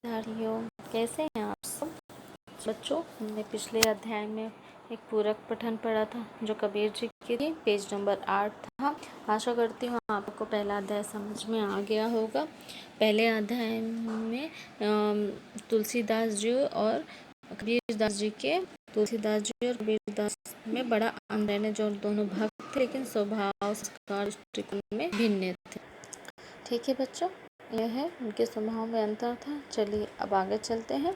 विद्यार्थियों, कैसे हैं आप सब बच्चों। हमने पिछले अध्याय में एक पूरक पठन पढ़ा था जो कबीर जी की थी, पेज नंबर 8 था। आशा करती हूँ आपको पहला अध्याय समझ में आ गया होगा। पहले अध्याय में तुलसीदास जी और कबीरदास जी के तुलसीदास जी और कबीरदास में बड़ा अंतर है, जो दोनों भक्त थे लेकिन स्वभाव संस्कार दृष्टिकोण में भिन्न थे। ठीक है बच्चों, यह है उनके स्वभाव में अंतर था। चलिए अब आगे चलते हैं।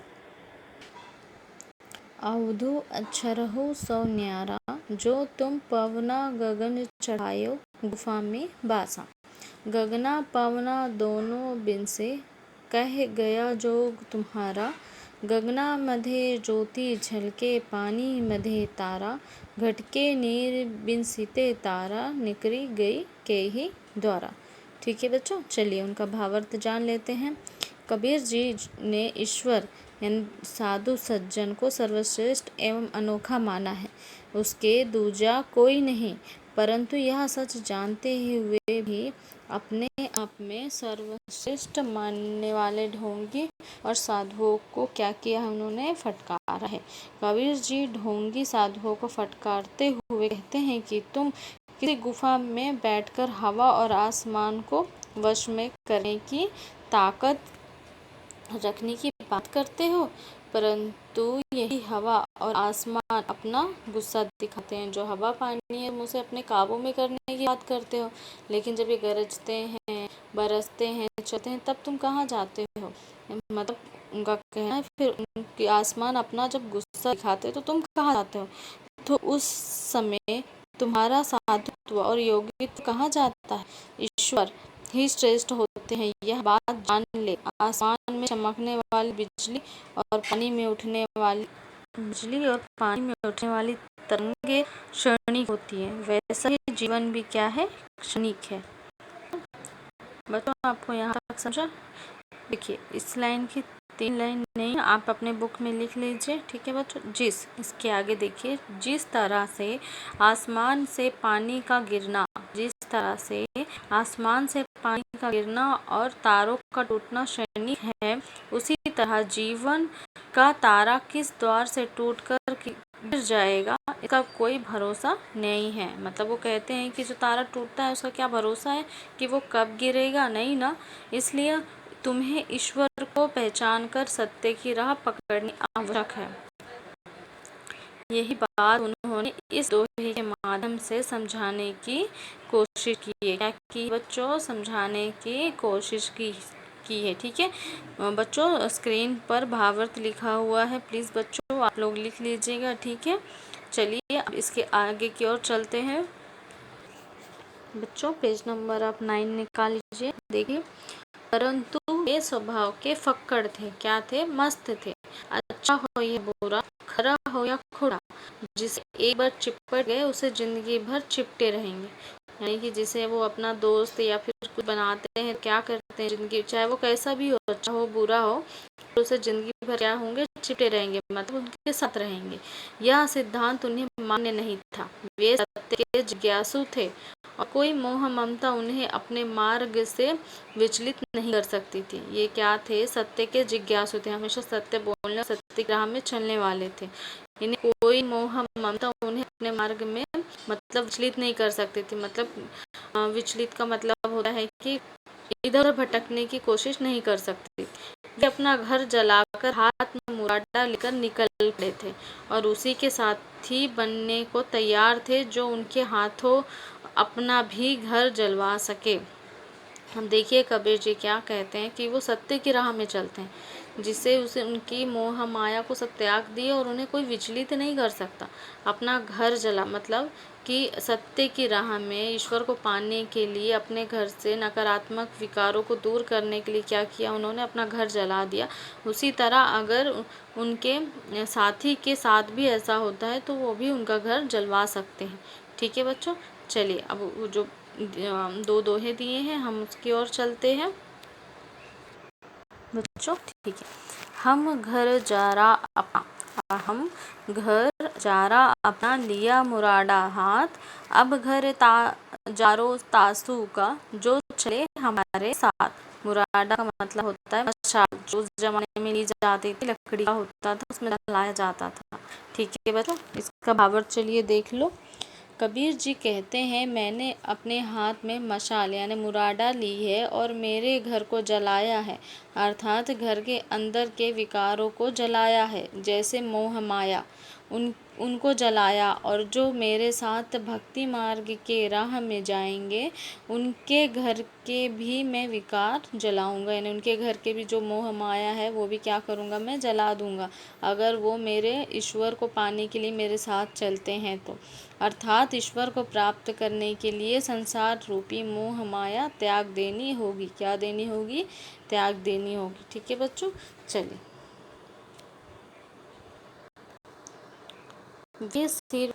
अवधू अक्षरहु सौ न्यारा, जो तुम पवना गगन चढ़ायो गुफा में बासा। गगना पवना दोनों बिनसे, कह गया जोग तुम्हारा। गगना मध्य ज्योति झलके, पानी मध्य तारा। घटके नीर बिनसिते तारा, निकरी गई के ही द्वारा। ठीक है बच्चों, चलिए उनका भावार्थ जान लेते हैं। कबीर जी ने ईश्वर यानी साधु सज्जन को सर्वश्रेष्ठ एवं अनोखा माना है। उसके दूजा कोई नहीं, परंतु यह सच जानते हुए भी अपने आप में सर्वश्रेष्ठ मानने वाले ढोंगी और साधुओं को क्या किया है, उन्होंने फटकारा है। कबीर जी ढोंगी साधुओं को फटकारते हुए कहते हैं कि तुम किसी गुफा में बैठकर हवा और आसमान को वश में करने की ताकत रखने की बात करते हो, परंतु यही हवा और आसमान अपना गुस्सा दिखाते हैं। जो हवा पानी है उसे अपने काबू में करने की बात करते हो, लेकिन जब ये गरजते हैं, बरसते हैं, चलते हैं, तब तुम कहाँ जाते हो। मतलब उनका कहना है, फिर उनके आसमान अपना जब गुस्सा दिखाते तो तुम कहाँ जाते हो। तो उस समय तुम्हारा साधुत्व और योगित्व कहाँ जाता है। ईश्वर ही श्रेष्ठ होते हैं, यह बात जान ले। आसमान में चमकने वाली बिजली और पानी में उठने वाली तरंगे क्षणिक होती है, वैसा ही जीवन भी क्या है, क्षणिक है। बच्चों आपको यहाँ तक समझा। देखिए इस लाइन की 3 लाइन नहीं, आप अपने बुक में लिख लीजिए। ठीक है बच्चों। इसके आगे देखिए, जिस तरह से आसमान से पानी का गिरना और तारों का टूटना क्षणिक है, उसी तरह जीवन का तारा किस द्वार से टूटकर गिर जाएगा, इसका कोई भरोसा नहीं है। मतलब वो कहते हैं कि जो तारा टूटता है उसका क्या भरोसा है कि वो कब गिरेगा, नहीं ना। इसलिए तुम्हें ईश्वर को पहचान कर सत्य की राह पकड़नी आवश्यक है। यही बात उन्होंने इस दोहे के माध्यम से समझाने की कोशिश की है। क्या की बच्चों, समझाने की कोशिश की है। ठीक है बच्चों, स्क्रीन पर भावार्थ लिखा हुआ है, प्लीज़ बच्चों आप लोग लिख लीजिएगा। ठीक है, चलिए अब इसके आगे की ओर चलते हैं। बच्चों पेज नंबर आप 9 निकाल लीजिए। देखिए, परंतु वे स्वभाव के फक्कड़ थे। क्या थे, मस्त थे। अच्छा हो या बुरा, खरा हो या खुरा, जिसे एक बार चिपट गए उसे जिंदगी भर चिपटे रहेंगे। यानी कि जिसे वो अपना दोस्त या फिर कुछ बनाते हैं, क्या करते हैं, जिंदगी चाहे वो कैसा भी हो, अच्छा हो बुरा हो, तो उसे जिंदगी भर क्या होंगे, चिपटे रहेंगे, मतलब उनके साथ रहेंगे। यह सिद्धांत उन्हें मान्य नहीं था। वे सत्य के जिज्ञासु थे और कोई मोह ममता उन्हें अपने मार्ग से विचलित नहीं कर सकती थी। ये क्या थे, सत्य के जिज्ञासु थे, हमेशा सत्य बोलने, सत्य की राह में चलने वाले थे। इन्हें कोई मोह ममता उन्हें अपने मार्ग में मतलब विचलित नहीं कर सकती थी। मतलब विचलित का मतलब होता है कि इधर भटकने की कोशिश नहीं कर सकती। वे अपना घर जलाकर हाथ में मुरादा लेकर निकल पड़े थे और उसी के साथी बनने को तैयार थे जो उनके हाथों अपना भी घर जलवा सके। हम देखिए कबीर जी क्या कहते हैं कि वो सत्य की राह में चलते हैं, जिससे उसे उनकी मोह माया को सब त्याग दिए और उन्हें कोई विचलित नहीं कर सकता। अपना घर जला मतलब कि सत्य की राह में ईश्वर को पाने के लिए अपने घर से नकारात्मक विकारों को दूर करने के लिए क्या किया, उन्होंने अपना घर जला दिया। उसी तरह अगर उनके साथी के साथ भी ऐसा होता है तो वो भी उनका घर जलवा सकते हैं। ठीक है बच्चों, चलिए अब जो 2 दोहे दिए हैं हम उसकी ओर चलते हैं बच्चों। ठीक है, हम घर जारा अपना लिया मुरादा हाथ, अब घर जारो तासू का जो चले हमारे साथ। मुराडा का मतलब होता है मशाल, जो उस जमाने में ली जाती थी, लकड़ी का होता था, उसमें जलाया जाता था। ठीक है बच्चों, इसका भावार्थ चलिए देख लो। कबीर जी कहते हैं, मैंने अपने हाथ में मशाल यानी मुराडा ली है और मेरे घर को जलाया है, अर्थात घर के अंदर के विकारों को जलाया है, जैसे मोह माया उनको जलाया, और जो मेरे साथ भक्ति मार्ग के राह में जाएंगे उनके घर के भी मैं विकार जलाऊंगा, यानी उनके घर के भी जो मोह माया है वो भी क्या करूँगा, मैं जला दूंगा, अगर वो मेरे ईश्वर को पाने के लिए मेरे साथ चलते हैं तो। अर्थात ईश्वर को प्राप्त करने के लिए संसार रूपी मोह माया त्याग देनी होगी। क्या देनी होगी? त्याग देनी होगी। ठीक है बच्चों, चलिए। वे सिर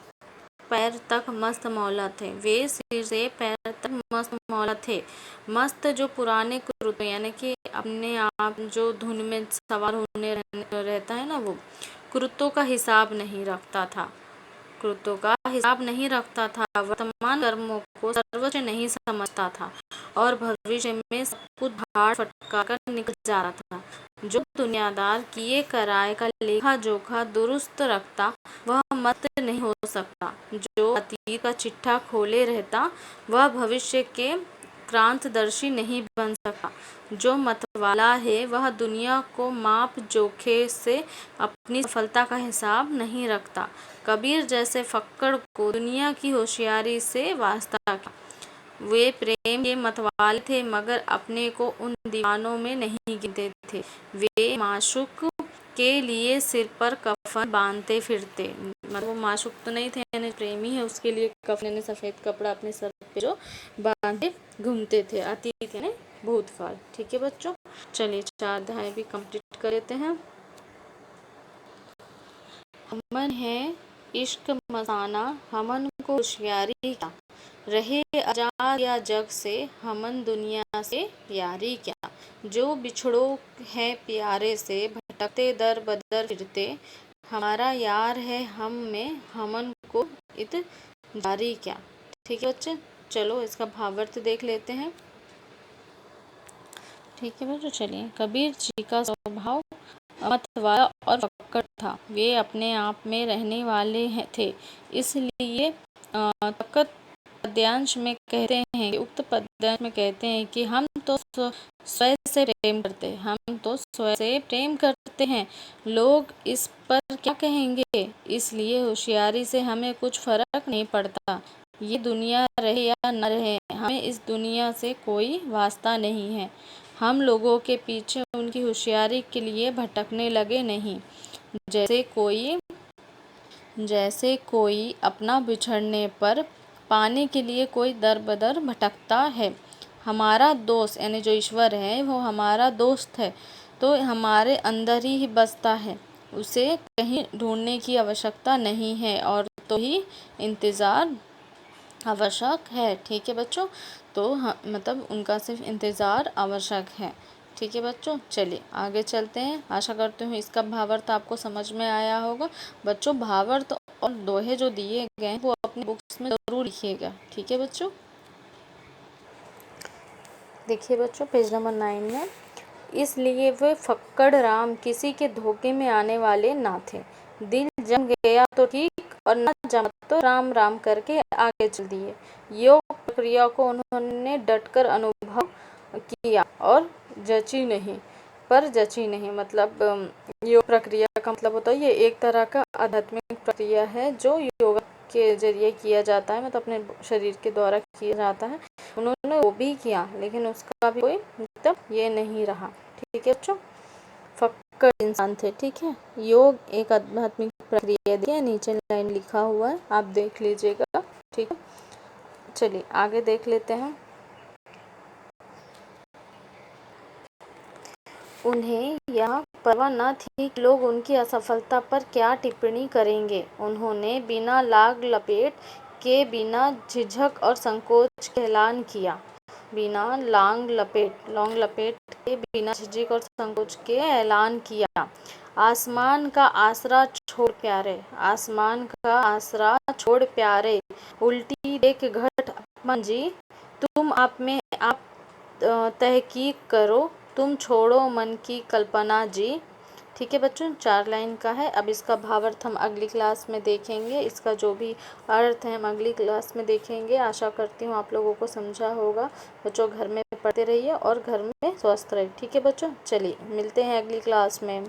पैर तक मस्त मौला थे। वे सिर से पैर तक मस्त मौला थे। मस्त जो पुराने कृत यानी कि अपने आप जो धुन में सवार होने रहता है ना, वो कृतों का हिसाब नहीं रखता था, कृतों का हिसाब नहीं रखता था, वर्तमान कर्मों को सर्वोच्च नहीं समझता था और भविष्य में सब कुछ भाड़ फटका कर निकल जा रहा था। जो दुनियादार किए कराए का लेखा जोखा दुरुस्त रखता वह मत नहीं हो सकता। जो अतीत का चिट्ठा खोले रहता वह भविष्य के क्रांतदर्शी नहीं बन सकता। जो मतवाला है वह दुनिया को माप जोखे से अपनी सफलता का हिसाब नहीं रखता। कबीर जैसे फक्कड़ को दुनिया की होशियारी से वास्ता क्या। वे प्रेम के मतवाले थे मगर अपने को उन दीवानों में नहीं गिनते थे। वे माशूक के लिए सिर पर कफन बांधते फिरते, मतलब वो माशूक तो नहीं थे, यानी प्रेमी है, उसके लिए कफन यानी सफ़ेद कपड़ा अपने सर पे जो बांधे घूमते थे। अतीत यानी भूतकाल। ठीक है बच्चों, चलिए 4 अध्याय भी कंप्लीट कर लेते हैं। हमन है इश्क मसाना, हमन को होशियारी क्या, रहे आजाद या जग से, हमन दुनिया से यारी क्या। जो बिछड़ो है प्यारे से, भटकते दर बदर फिरते, हमारा यार है हम में, हमन को इत जारी क्या। ठीक है बच्चे, चलो इसका भावार्थ देख लेते हैं। ठीक है बच्चों, चलिए। कबीर जी का स्वभाव मतवाला और फक्कड़ था। वे अपने आप में रहने वाले थे, इसलिए तकत पद्यांश में कहते हैं, उक्त पद्यांश में कहते हैं कि हम तो स्वयं से प्रेम करते, हम तो स्वयं से प्रेम करते हैं, लोग इस पर क्या कहेंगे, इसलिए होशियारी से हमें कुछ फर्क नहीं पड़ता। ये दुनिया रहे या न रहे, हमें इस दुनिया से कोई वास्ता नहीं है। हम लोगों के पीछे उनकी होशियारी के लिए भटकने लगे नहीं। जैसे कोई अपना बिछड़ने पर पाने के लिए कोई दर बदर भटकता है। हमारा दोस्त यानी जो ईश्वर है वो हमारा दोस्त है, तो हमारे अंदर ही बसता है, उसे कहीं ढूंढने की आवश्यकता नहीं है, और तो ही इंतज़ार आवश्यक है। ठीक है बच्चों, तो मतलब उनका सिर्फ इंतज़ार आवश्यक है। ठीक है बच्चों, चलिए आगे चलते हैं। आशा करती हूँ इसका भावार्थ आपको समझ में आया होगा। बच्चों भावार्थ और दोहे जो दिए गए हैं वो अपनी बुक्स में ज़रूर लिखिएगा। ठीक है बच्चों, देखिए बच्चों पेज नंबर 9 में, इसलिए वे फक्कड़ राम किसी के धोखे में आने वाले ना थे। दिल जम गया तो ठीक और न जमा तो राम राम करके आगे चल दिए। योग प्रक्रिया को उन्होंने डटकर अनुभव किया और जची नहीं, मतलब योग प्रक्रिया का मतलब होता है ये एक तरह का आध्यात्मिक प्रक्रिया है जो योगा के जरिए किया जाता है, मतलब अपने शरीर के द्वारा किया जाता है। उन्होंने वो भी किया लेकिन उसका भी कोई मतलब ये नहीं रहा। ठीक है बच्चों, फक्कड़ इंसान थे। ठीक है, योग एक आध्यात्मिक प्रक्रिया है, नीचे लाइन लिखा हुआ है, आप देख लीजिएगा। ठीक है, चलिए आगे देख लेते हैं। उन्हें यह परवाह न थी कि लोग उनकी असफलता पर क्या टिप्पणी करेंगे। उन्होंने बिना लाग लपेट के, बिना झिझक और संकोच के ऐलान किया। बिना लॉन्ग लपेट के, बिना झिझक और संकोच के ऐलान किया। आसमान का आसरा छोड़ प्यारे, आसमान का आसरा छोड़ प्यारे, उल्टी देख घट मंजी, तुम आप में आप तहकीक करो, तुम छोड़ो मन की कल्पना जी। ठीक है बच्चों, 4 लाइन का है। अब इसका भावार्थ हम अगली क्लास में देखेंगे, इसका जो भी अर्थ है हम अगली क्लास में देखेंगे। आशा करती हूँ आप लोगों को समझा होगा। बच्चों घर में पढ़ते रहिए और घर में स्वस्थ रहिए। ठीक है बच्चों, चलिए मिलते हैं अगली क्लास में।